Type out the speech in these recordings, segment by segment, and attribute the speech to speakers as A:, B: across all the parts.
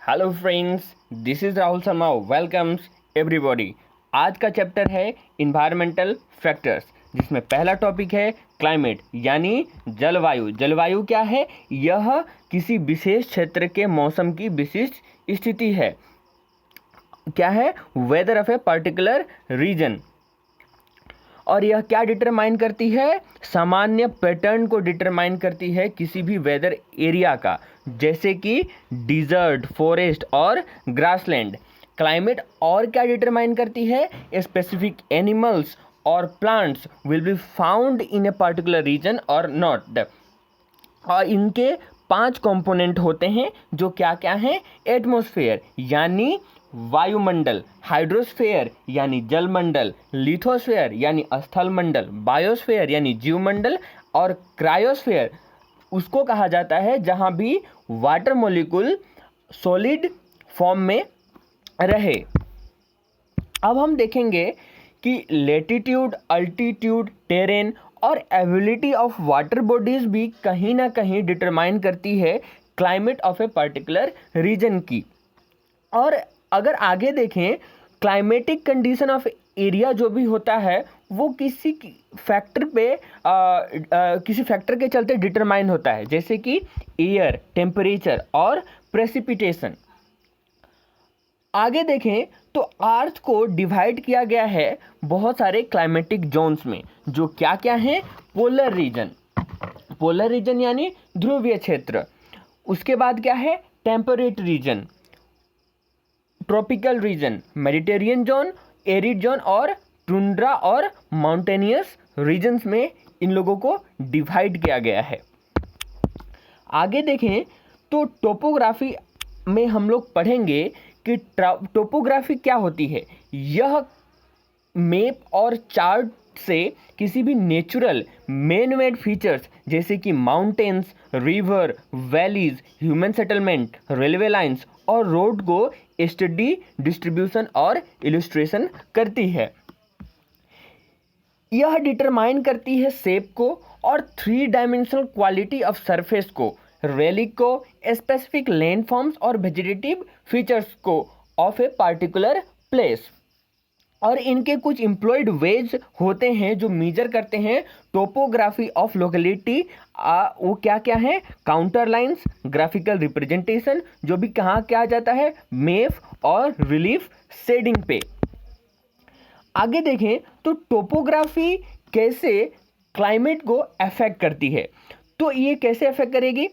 A: Hello friends, this is Rahul Sharma. Welcomes everybody. आज का chapter है इन्वायरमेंटल फैक्टर्स, जिसमें पहला टॉपिक है क्लाइमेट यानी जलवायु। जलवायु क्या है? यह किसी विशेष क्षेत्र के मौसम की विशिष्ट स्थिति है। क्या है? Weather of a particular region. और यह क्या डिटरमाइन करती है? सामान्य पैटर्न को डिटरमाइन करती है किसी भी वेदर एरिया का, जैसे कि डिजर्ट, फॉरेस्ट और ग्रासलैंड। क्लाइमेट और क्या डिटरमाइन करती है? स्पेसिफिक एनिमल्स और plants will be found in a particular region और नॉट। और इनके 5 कंपोनेंट होते हैं, जो क्या क्या हैं? एटमॉस्फेयर यानी वायुमंडल, हाइड्रोस्फेयर यानी जलमंडल, लिथोस्फेयर यानी स्थल मंडल, बायोस्फेयर यानी जीवमंडल और क्रायोस्फेयर उसको कहा जाता है जहां भी वाटर मॉलिक्यूल सॉलिड फॉर्म में रहे। अब हम देखेंगे कि लेटीट्यूड, अल्टीट्यूड, टेरेन और एबिलिटी ऑफ वाटर बॉडीज भी कहीं ना कहीं डिटरमाइन करती है climate of a particular region की। और अगर आगे देखें, क्लाइमेटिक कंडीशन ऑफ एरिया जो भी होता है वो किसी फैक्टर पे किसी फैक्टर के चलते डिटरमाइन होता है, जैसे कि एयर, टेम्परेचर और प्रेसिपिटेशन। आगे देखें तो अर्थ को डिवाइड किया गया है बहुत सारे क्लाइमेटिक जोन्स में, जो क्या क्या हैं? पोलर रीजन, पोलर रीजन यानी ध्रुवीय क्षेत्र। उसके बाद क्या है? Temperate region, tropical region, Mediterranean zone, arid zone और टुंड्रा और माउंटेनियस रीजन्स में इन लोगों को डिवाइड किया गया है। आगे देखें तो टोपोग्राफी में हम लोग पढ़ेंगे कि टोपोग्राफी क्या होती है। यह मैप और चार्ट से किसी भी नेचुरल मैन मेड फीचर्स जैसे कि mountains, river, valleys, human settlement, railway lines और रोड को स्टडी, डिस्ट्रीब्यूशन और इलस्ट्रेशन करती है। यह डिटरमाइन करती है शेप को और 3 डायमेंशनल क्वालिटी ऑफ सरफेस को, रेलिक को, स्पेसिफिक लैंड फॉर्म्स और वेजिटेटिव फीचर्स को ऑफ ए पार्टिकुलर प्लेस। और इनके कुछ एम्प्लॉयड वेज होते हैं जो मेजर करते हैं टोपोग्राफी ऑफ लोकेलिटी। वो क्या क्या है? काउंटर लाइन्स, ग्राफिकल रिप्रेजेंटेशन, जो भी कहाँ क्या जाता है? मैप और रिलीफ शेडिंग पे। आगे देखें तो टोपोग्राफी कैसे क्लाइमेट को अफेक्ट करती है। तो ये कैसे अफेक्ट करेगी?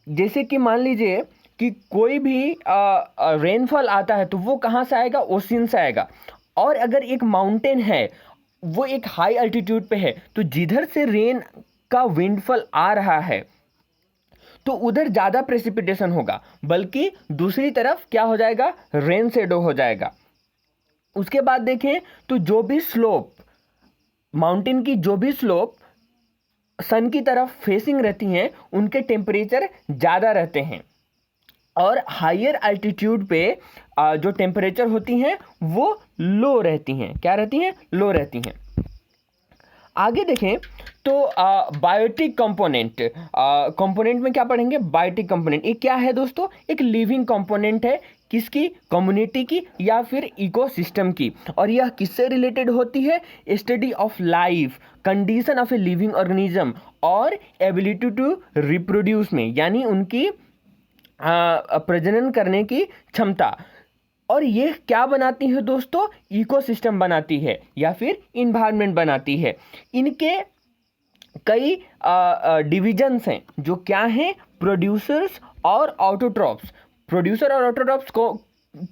A: जैसे कि मान लीजिए कि कोई भी रेनफॉल आता है तो वो कहाँ से आएगा? ओशियन से आएगा। और अगर एक माउंटेन है, वो एक हाई अल्टीट्यूड पे है, तो जिधर से रेन का विंडफॉल आ रहा है तो उधर ज़्यादा प्रेसिपिटेशन होगा, बल्कि दूसरी तरफ क्या हो जाएगा? रेन शेडो हो जाएगा। उसके बाद देखें तो जो भी स्लोप, माउंटेन की जो भी स्लोप सन की तरफ फेसिंग रहती हैं, उनके टेम्परेचर ज़्यादा रहते हैं। और हायर अल्टीट्यूड पे जो टेम्परेचर होती हैं वो लो रहती हैं। क्या रहती हैं? लो रहती हैं। आगे देखें तो बायोटिक कंपोनेंट, कंपोनेंट में क्या पढ़ेंगे? Biotic component. ये क्या है दोस्तों? एक लिविंग कंपोनेंट है। किसकी? कम्युनिटी की या फिर इकोसिस्टम की। और यह किससे रिलेटेड होती है? Study of life, condition of a living organism और एबिलिटी टू रिप्रोड्यूस में, यानी उनकी प्रजनन करने की क्षमता। और ये क्या बनाती है दोस्तों? इकोसिस्टम बनाती है या फिर इन्वायरमेंट बनाती है। इनके कई डिविजन्स हैं, जो क्या हैं? प्रोड्यूसर्स और ऑटोट्रॉप्स। प्रोड्यूसर और ऑटोट्रॉप्स को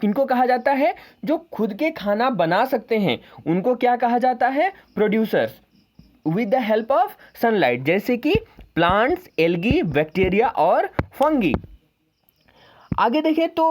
A: किनको कहा जाता है? जो खुद के खाना बना सकते हैं उनको क्या कहा जाता है? Producers. With the help of sunlight, जैसे कि प्लांट्स, एल्गी, बैक्टीरिया और फंगी। आगे देखें तो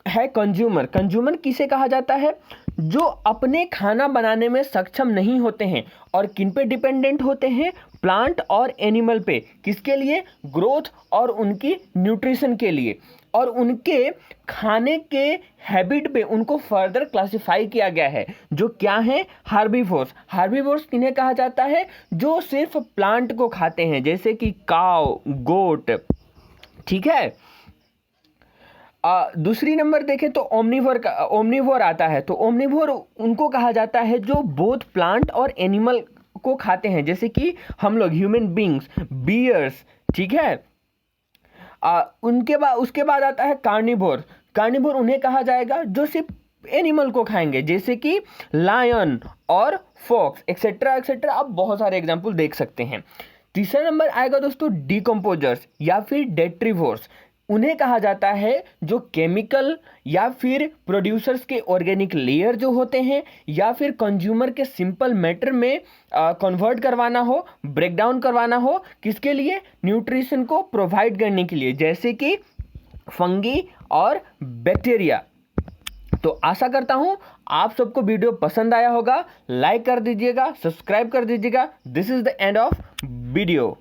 A: है कंज्यूमर। कंज्यूमर किसे कहा जाता है? जो अपने खाना बनाने में सक्षम नहीं होते हैं और किन पे डिपेंडेंट होते हैं? प्लांट और एनिमल पे। किसके लिए? ग्रोथ और उनकी न्यूट्रिशन के लिए। और उनके खाने के हैबिट पे उनको फर्दर क्लासिफाई किया गया है, जो क्या है? हार्बीवोर्स। हार्बीवोर्स किन्हें कहा जाता है? जो सिर्फ प्लांट को खाते हैं, जैसे कि काव, गोट। ठीक है। दूसरी नंबर देखें तो ओमनीवोर आता है। तो ओमनीवोर उनको कहा जाता है जो बोथ प्लांट और एनिमल को खाते हैं, जैसे कि हम लोग ह्यूमन बींग्स, बियर्स, ठीक है। उसके बाद आता है कार्निवोर। कार्निवोर उन्हें कहा जाएगा जो सिर्फ एनिमल को खाएंगे, जैसे कि लायन और फॉक्स एक्सेट्रा एक्सेट्रा। आप बहुत सारे एग्जाम्पल देख सकते हैं। तीसरा नंबर आएगा दोस्तों डिकम्पोजर्स या फिर डेट्रीवोर्स। उन्हें कहा जाता है जो केमिकल या फिर प्रोड्यूसर्स के ऑर्गेनिक लेयर जो होते हैं या फिर कंज्यूमर के सिंपल मैटर में कन्वर्ट करवाना हो, ब्रेकडाउन करवाना हो, किसके लिए? न्यूट्रिशन को प्रोवाइड करने के लिए, जैसे कि फंगी और बैक्टीरिया। तो आशा करता हूं आप सबको वीडियो पसंद आया होगा। लाइक कर दीजिएगा, सब्सक्राइब कर दीजिएगा। This is the end of video.